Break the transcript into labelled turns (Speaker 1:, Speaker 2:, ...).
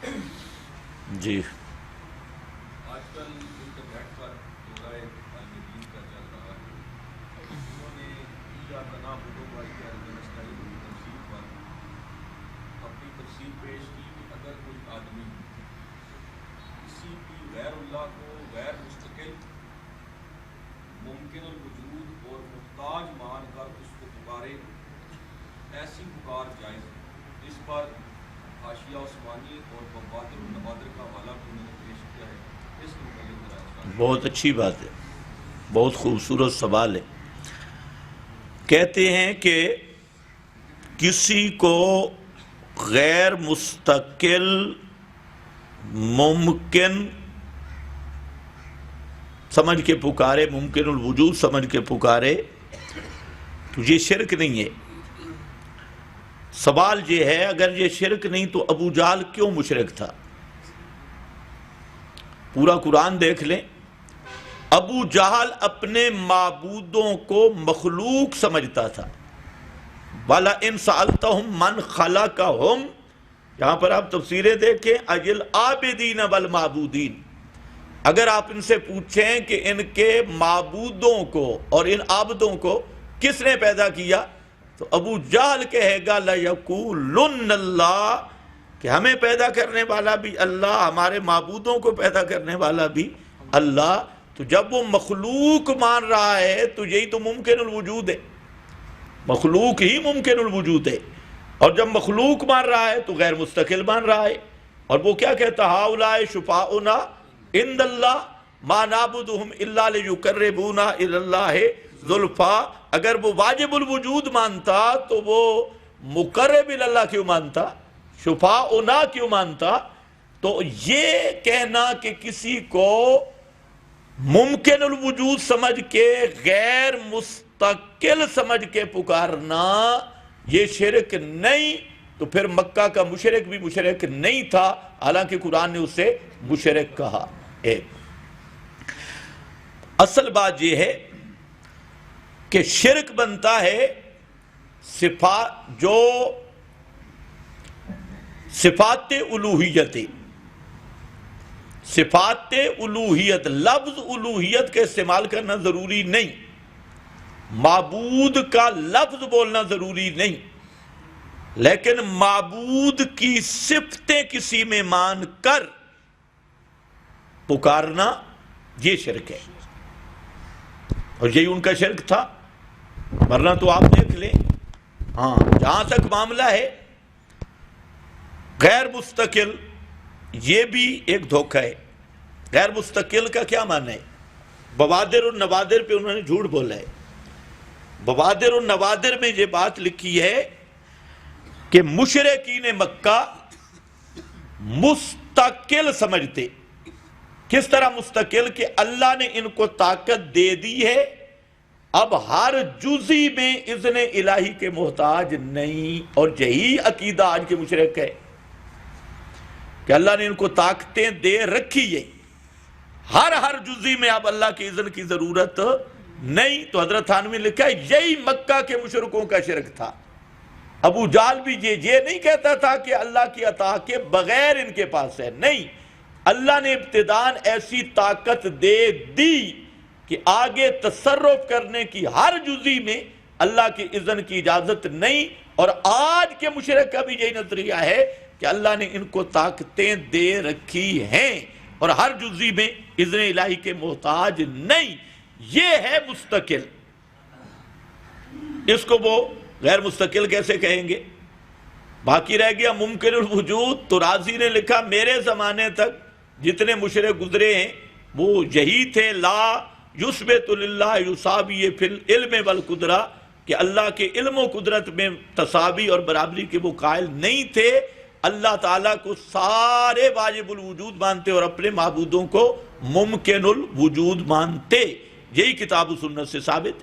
Speaker 1: جی
Speaker 2: آج کل انٹرنیٹ پر دورہ عالم دین کا چل رہا ہے، انہوں نے ایاک نعبد و ایاک نستعین کی تفسیر پر اپنی تفسیر پیش کی کہ اگر کوئی آدمی کسی بھی غیر اللہ کو غیر مستقل، ممکن الوجود اور محتاج مان کر اس کو پکارے، ایسی پکار جائز ہے۔ اس پر حاشیہ عثمانی اور بوادر النوادر کا حوالہ بھی انہوں نے پیش کیا ہے۔ اس کے متعلق ذرا
Speaker 1: بہت اچھی بات ہے، بہت خوبصورت سوال ہے۔ کہتے ہیں کہ کسی کو غیر مستقل ممکن سمجھ کے پکارے، ممکن الوجود سمجھ کے پکارے تو یہ شرک نہیں ہے۔ سوال یہ ہے اگر یہ شرک نہیں تو ابو جہل کیوں مشرک تھا؟ پورا قرآن دیکھ لیں، ابو جہل اپنے معبودوں کو مخلوق سمجھتا تھا۔ وَلَئِنْ سَأَلْتَهُمْ مَنْ خَلَقَهُمْ، یہاں پر آپ تفسیریں دیکھیں، اجل عابدین والمعبودین، اگر آپ ان سے پوچھیں کہ ان کے معبودوں کو اور ان عابدوں کو کس نے پیدا کیا تو ابو جہل کہے گا لَيَقُولُنَّ اللَّهُ، کہ ہمیں پیدا کرنے والا بھی اللہ، ہمارے معبودوں کو پیدا کرنے والا بھی اللہ۔ تو جب وہ مخلوق مان رہا ہے تو یہی تو ممکن الوجود ہے، مخلوق ہی ممکن الوجود ہے۔ اور جب مخلوق مان رہا ہے تو غیر مستقل مان رہا ہے۔ اور وہ کیا کہتا ہؤلاء شفاؤنا عند اللہ ما نعبدهم الا لیقربونا الی اللہ زلفیٰ، اگر وہ واجب الوجود مانتا تو وہ مقرب الی اللہ کیوں مانتا، شفاؤنا کیوں مانتا؟ تو یہ کہنا کہ کسی کو ممکن الوجود سمجھ کے غیر مستقل سمجھ کے پکارنا یہ شرک نہیں، تو پھر مکہ کا مشرک بھی مشرک نہیں تھا، حالانکہ قرآن نے اسے مشرک کہا۔ ایک اصل بات یہ ہے کہ شرک بنتا ہے جو صفات الوہیت، صفات الوہیت، لفظ الوہیت کا استعمال کرنا ضروری نہیں، معبود کا لفظ بولنا ضروری نہیں، لیکن معبود کی صفتیں کسی میں مان کر پکارنا یہ شرک ہے، اور یہی ان کا شرک تھا۔ ورنہ تو آپ دیکھ لیں، ہاں جہاں تک معاملہ ہے غیر مستقل، یہ بھی ایک دھوکہ ہے۔ غیر مستقل کا کیا معنی ہے؟ بوادر النوادر پہ انہوں نے جھوٹ بولا ہے۔ بوادر النوادر میں یہ بات لکھی ہے کہ مشرکین مکہ مستقل سمجھتے۔ کس طرح مستقل؟ کہ اللہ نے ان کو طاقت دے دی ہے، اب ہر جزئی میں اذن الہی کے محتاج نہیں، اور یہی عقیدہ آج کے مشرک ہے کہ اللہ نے ان کو طاقتیں دے رکھی ہے، ہر جزئی میں اب اللہ کے اذن کی ضرورت نہیں۔ تو حضرت تھانوی نے لکھا ہے یہی مکہ کے مشرکوں کا شرک تھا۔ ابو جہل بھی یہ نہیں کہتا تھا کہ اللہ کی عطا کے بغیر ان کے پاس ہے، نہیں، اللہ نے ابتداً ایسی طاقت دے دی کہ آگے تصرف کرنے کی ہر جزئی میں اللہ کے اذن کی اجازت نہیں۔ اور آج کے مشرک کا بھی یہی نظریہ ہے کہ اللہ نے ان کو طاقتیں دے رکھی ہیں اور ہر جزئی میں اذن الہی کے محتاج نہیں، یہ ہے مستقل۔ اس کو وہ غیر مستقل کیسے کہیں گے؟ باقی رہ گیا ممکن الوجود۔ تو رازی نے لکھا میرے زمانے تک جتنے مشرک گزرے ہیں وہ یہی تھے، لا یثبت للہ یساوی فی العلم والقدرہ، کہ اللہ کے علم و قدرت میں تساوی اور برابری کے وہ قائل نہیں تھے۔ اللہ تعالیٰ کو سارے واجب الوجود مانتے اور اپنے معبودوں کو ممکن الوجود مانتے۔ یہی کتاب و سنت سے ثابت۔